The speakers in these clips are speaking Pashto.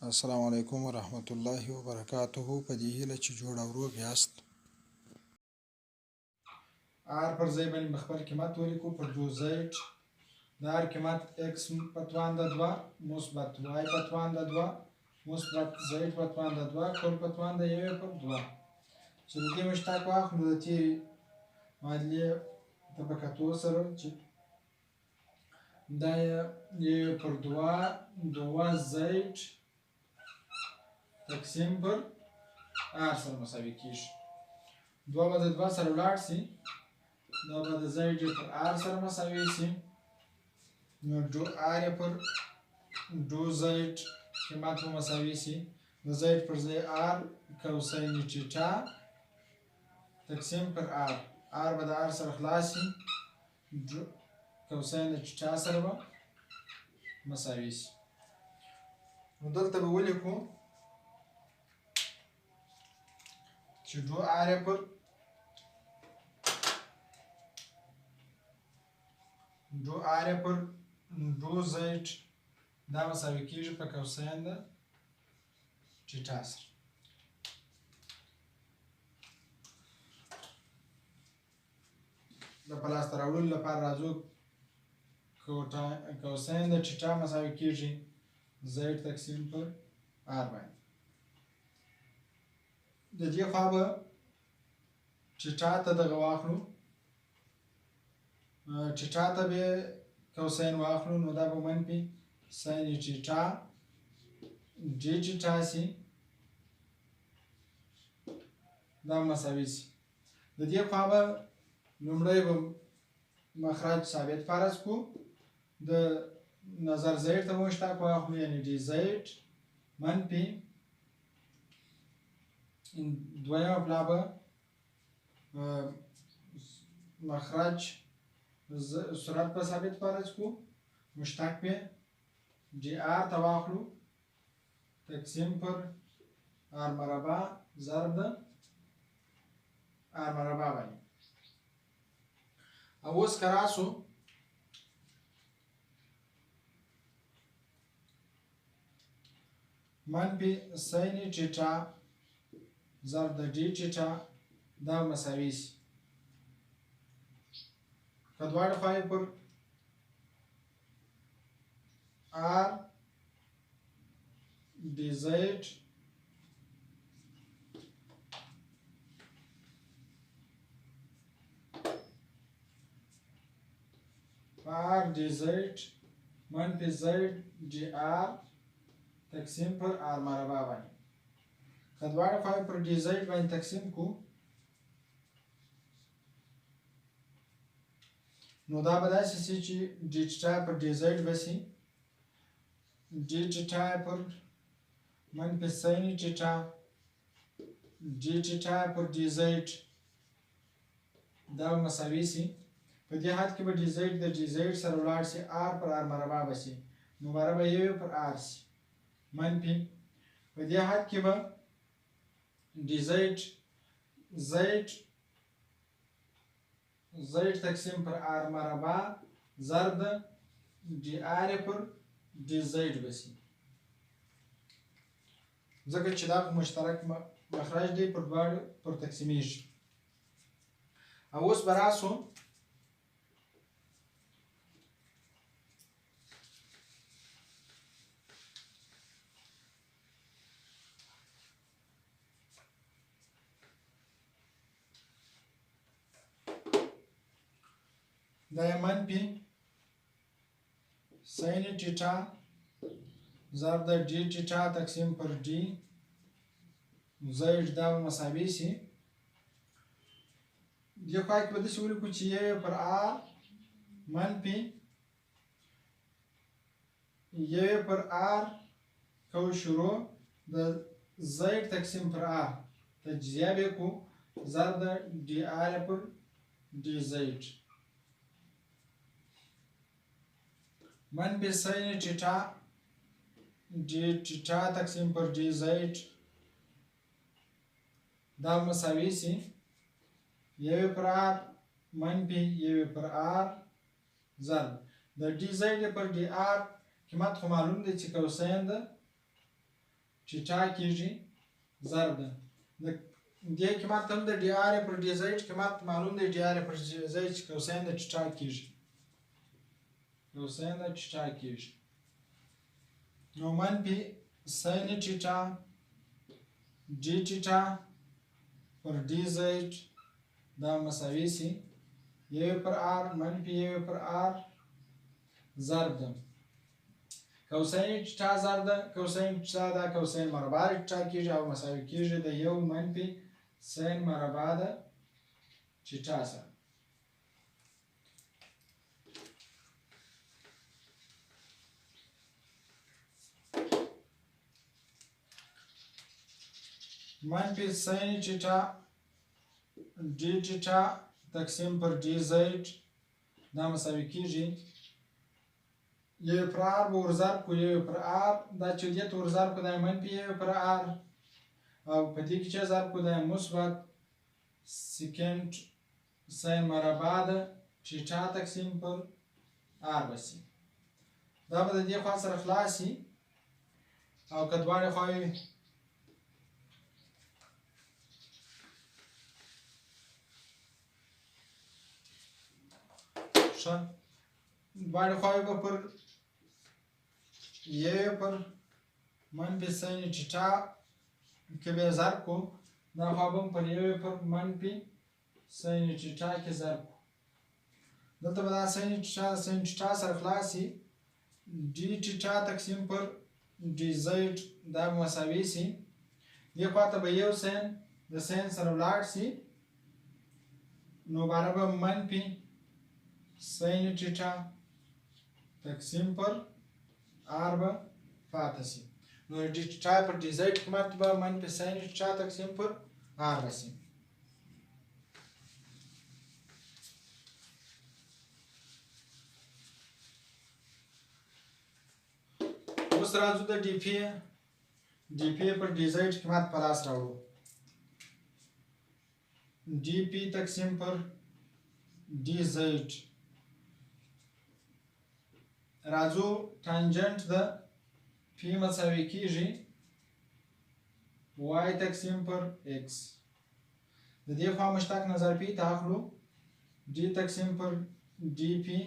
السلام علیکم ورحمت الله وبرکاته. په دې هیله چې جوړ او روغ یاست. آر پر ځای باندې به خپل قیمت ولیکو پر دو زید د هر قیمت x په توان د 2 مثبت y په توان د 2 مثبت زید په توان د 2 کل په توان د 1 پر 2 چې د دې مشتق واخلو د تیرې معادلې طبقاتو سره چې دا 1 پر 2 زید تقسیم پر r سره مساوي کیږي. 2 به د 2 سره ولاړ شي، دا به د زید پر r سره مساوي شي، نو دو r پر دو زید قیمت به مساوي شي. د زید پر ځای r کوسین تیټا تقسیم پر r به د r سره خلاص شي، کوسین تیټا سره به مساوي شي. نو دلته به ولیکو چې دو r پر دو زید دا مساوي کیږي په کوسین د تیټا سره. د پلاس ته راوړلو لپاره راځو، کوسین د تیټا مساوي کیږي زید تقسیم پر r باندې. د دې خوا به تیټا ته دغه واخلو، تیټا ته به کوسین واخلو، نو دا به منفي سین تیټا ډي تیټا سي، دا مساوي سي. د دې خوا به لومړی به مخرج ثابت فرض کو، د نظر زید ته مشتق واخلو، یعنی ډي زید منفي دویمه پلا به مخرج سرعت په ثابت فرض کو، مشتق به ډي آر ته واخلو تقسیم پر آر مربع ضرب د آر مربع باندې. او اوس که راسو منفي سین تیټا ضرب د ډي تیټا دا مساوي سي. که دواړه خواوې پر r ډي زید r ډي زید منفي زید ډي r تقسیم پر r مربع باندې. که دواړه خواوې پر ډي زید باندې تقسیم کو، نو دا به داسې شي چې ډي تیټا پر ډي زید به شي، ډي تیټا پر منفي سین تیټا ډي تیټا پر ډي زید دا مساوي شي. په دې حالت کې به ډي زید د ډي زید سره ولاړ شي، r پر r مربع به شي، نو باره به 1 پر r شي منفي. په دې حالت کې به ډي زید تقسیم پر r مربع ضرب د ډي r پر ډي زید بشي، ځکه چې دا مشترک مخرج دی پر دواړو پر تقسیمیږي. او اوس به راسو دا منفي سین تیټا ضرب د ډي تیټا تقسیم پر ډي زید دا مساوي شي. دې خوا کې به داسې ولیکو چې 1 پر r منفي 1 پر r کو شروع د زید تقسیم پر r تجزیه به کو ضرب د ډي r پر ډي زید منفي سین تیټا ډي تیټا تقسیم پر ډي زید دا مساوي شي 1 پر r منفي 1 پر r ضرب د ډي زید پر ډي r قیمت خو معلوم دی چې کوسین د ټیټا کېږي ضرب ده د دې قیمت هم د ډي آر پر ډي زیډ قیمت معلوم دی ډي آر پر ډي زیډ چې کوساین د ټیټا کېږي کوساین د ټیټا کېږي نو منفي ساین ټیټا ډي ټیټا پر ډي زیډ دا مساوي سي یو پر آر منفي یو پر آر ضرب ده کوساین ټیټا ضرب ده کوساین ټیټا دا کوساین مربع ټیټا کېږي او مساوي کېږي د یو منفي ساین مربع د ټیټا سره منفي ساین ټیټا ډي ټیټا تقسیم پر ډي زیډ دا مساوي کېږي یو پر آر به ورضرب کړو یو پر آر دا چې دې ته ورضرب کړو دا منفي یو پر آر او په دې کې چې ضرب کړو دا مثبت سیکنډ ساین مربع د ټیټا تقسیم پر آر به سي دا به د دې خوا سره خلاص سي او که دواړې خواوې ښه دواړې خواوې به پر یو پر منفي ساین ټیټا کې به ضرب کړو دا خوا به هم پر یو پر منفي ساین ټیټا کې ضرب کړو دلته به دا ساین ټیټا سره خلاص سي ډي ټیټا تقسیم پر ډي زیډ دا به مساوي سي دې خوا ته به یو ساین د ساین سره ولاړ سي نو باره به منفي ساین ټیټا تقسیم پر آر به پاتې سي نو ډي ټیټا پر ډي زیډ قیمت به منفي ساین ټیټا تقسیم پر آر به سي اوس راځو د ډي پی پر ډي زیډ قیمت په لاس راوړو ډي پی تقسیم پر ډي زیډ راځو تانجنت د پی مساوي کېږي واي تقسیم پر ایکس د دې خوا مشتق نظر پی ته اخلو ډي تقسیم پر ډي پی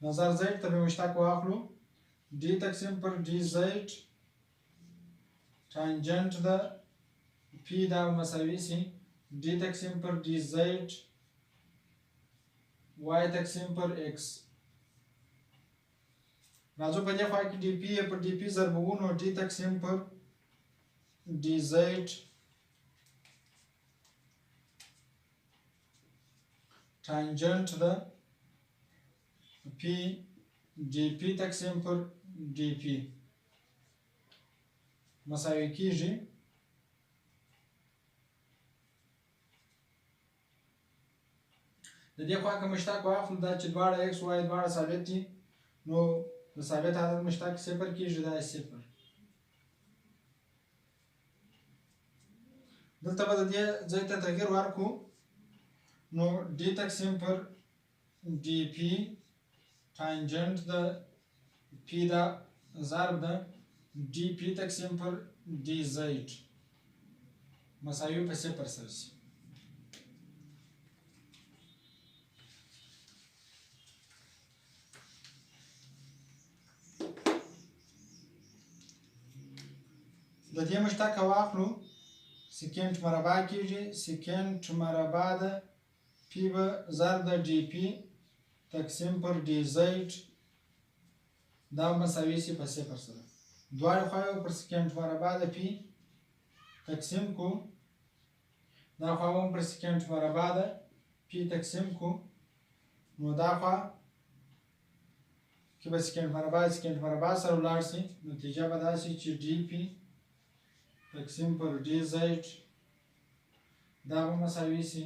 نظر زیډ ته به مشتق واخلو ډي تقسیم پر ډي زیډ تانجنت د پی دا مساوي سي ډي تقسیم پر ډي زیډ واي تقسیم پر ایکس راځو په دې خوا کې ډي پی پر ډي پی ضربو نو ډي تقسیم پر ډي زیډ تانجنت د پی ډي پی تقسیم پر ډي پی مساوي کېږي د دې خوا که مشتق واخلو دا چې دواړه ایکس واي دواړه ثابت دي نو د ثابت عدد مشتق صفر کېږي دا صفر دلته به د دې ځای ته تغیر ورکړو نو ډي تقسیم پر ډي پی تانجنت د پی دا ضرب ده ډي پی تقسیم پر ډي زیډ مساوي په صفر سره شي د دې مشتق واخلو سیکنډ مربع کېږي سیکنډ مربع د پی به ضرب د ډي پی تقسیم پر ډي زیډ دا مساوي سي په صفر سره دواړې خواوې پر سیکنډ مربع د پی تقسیم کو دا خوا هم پر سیکنډ مربع د پی تقسیم کو نو دا خوا کې به سیکنډ مربع سره ولاړ سي نتیجه به دا سي چې ډي پی تقسیم پر ډي زیډ دا به مساوي سي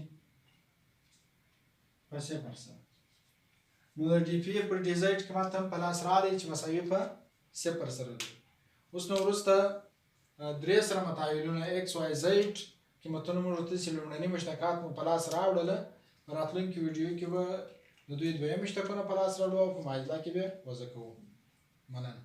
په صفر سره نو د ډي پی پر ډي زیډ قیمت هم په لاس راغلی چې مساوي په صفر سره دی اوس نو وروسته درې سره متعادلونه ایکس واي زیډ قیمتونه موږ داسې لومړني مشتقات مو په لاس راوړله په راتلونکي ویډیو کې به د دوی دویم مشتقونه په لاس راوړو او په معادله کې به وضع کوو مننه